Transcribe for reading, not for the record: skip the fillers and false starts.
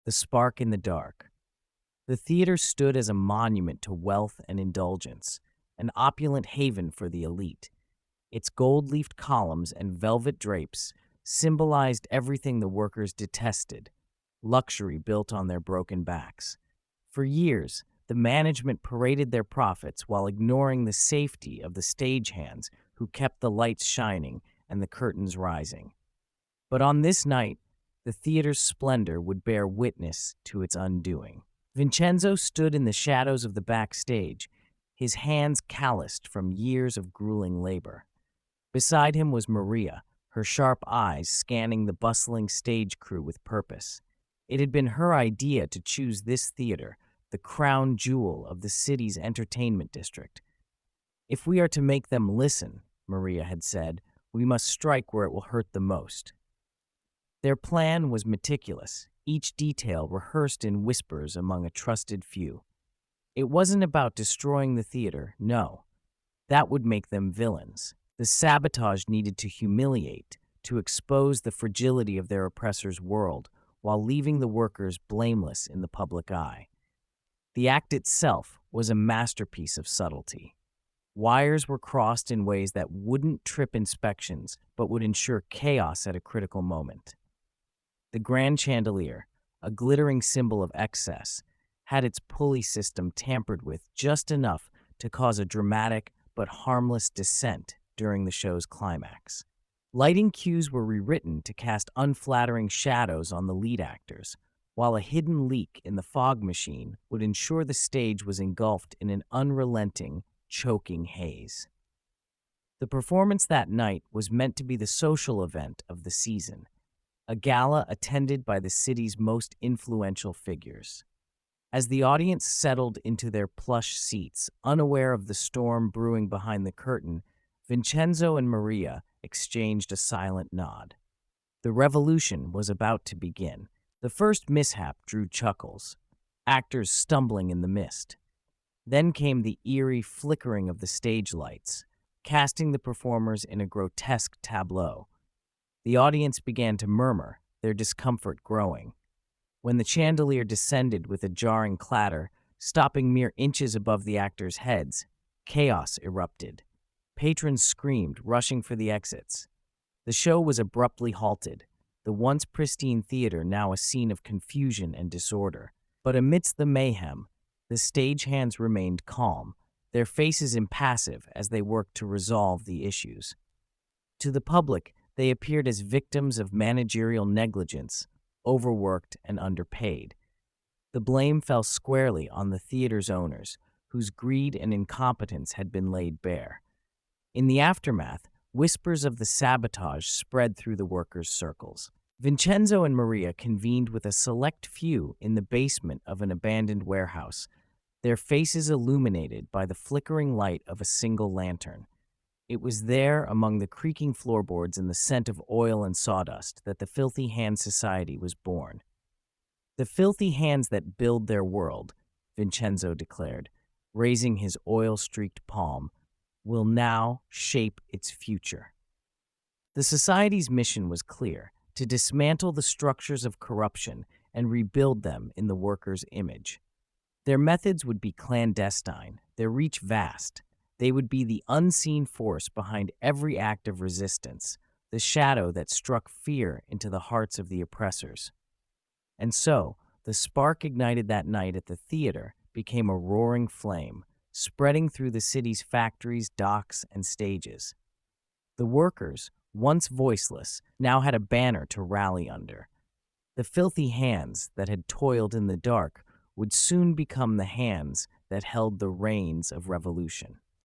The spark in the dark. The theater stood as a monument to wealth and indulgence, an opulent haven for the elite. Its gold-leafed columns and velvet drapes symbolized everything the workers detested, luxury built on their broken backs. For years, the management paraded their profits while ignoring the safety of the stagehands who kept the lights shining and the curtains rising. But on this night, the theater's splendor would bear witness to its undoing. Vincenzo stood in the shadows of the backstage, his hands calloused from years of grueling labor. Beside him was Maria, her sharp eyes scanning the bustling stage crew with purpose. It had been her idea to choose this theater, the crown jewel of the city's entertainment district. "If we are to make them listen," Maria had said, "we must strike where it will hurt the most." Their plan was meticulous, each detail rehearsed in whispers among a trusted few. It wasn't about destroying the theater, no. That would make them villains. The sabotage needed to humiliate, to expose the fragility of their oppressor's world, while leaving the workers blameless in the public eye. The act itself was a masterpiece of subtlety. Wires were crossed in ways that wouldn't trip inspections, but would ensure chaos at a critical moment. The grand chandelier, a glittering symbol of excess, had its pulley system tampered with just enough to cause a dramatic but harmless descent during the show's climax. Lighting cues were rewritten to cast unflattering shadows on the lead actors, while a hidden leak in the fog machine would ensure the stage was engulfed in an unrelenting, choking haze. The performance that night was meant to be the social event of the season, a gala attended by the city's most influential figures. As the audience settled into their plush seats, unaware of the storm brewing behind the curtain, Vincenzo and Maria exchanged a silent nod. The revolution was about to begin. The first mishap drew chuckles, actors stumbling in the mist. Then came the eerie flickering of the stage lights, casting the performers in a grotesque tableau. The audience began to murmur, their discomfort growing. When the chandelier descended with a jarring clatter, stopping mere inches above the actors' heads, chaos erupted. Patrons screamed, rushing for the exits. The show was abruptly halted, the once pristine theater now a scene of confusion and disorder. But amidst the mayhem, the stagehands remained calm, their faces impassive as they worked to resolve the issues. To the public, they appeared as victims of managerial negligence, overworked and underpaid. The blame fell squarely on the theater's owners, whose greed and incompetence had been laid bare. In the aftermath, whispers of the sabotage spread through the workers' circles. Vincenzo and Maria convened with a select few in the basement of an abandoned warehouse, their faces illuminated by the flickering light of a single lantern. It was there, among the creaking floorboards and the scent of oil and sawdust, that the Filthy Hand Society was born. "The filthy hands that build their world," Vincenzo declared, raising his oil-streaked palm, "will now shape its future." The society's mission was clear: to dismantle the structures of corruption and rebuild them in the workers' image. Their methods would be clandestine, their reach vast. They would be the unseen force behind every act of resistance, the shadow that struck fear into the hearts of the oppressors. And so, the spark ignited that night at the theater became a roaring flame, spreading through the city's factories, docks, and stages. The workers, once voiceless, now had a banner to rally under. The filthy hands that had toiled in the dark would soon become the hands that held the reins of revolution.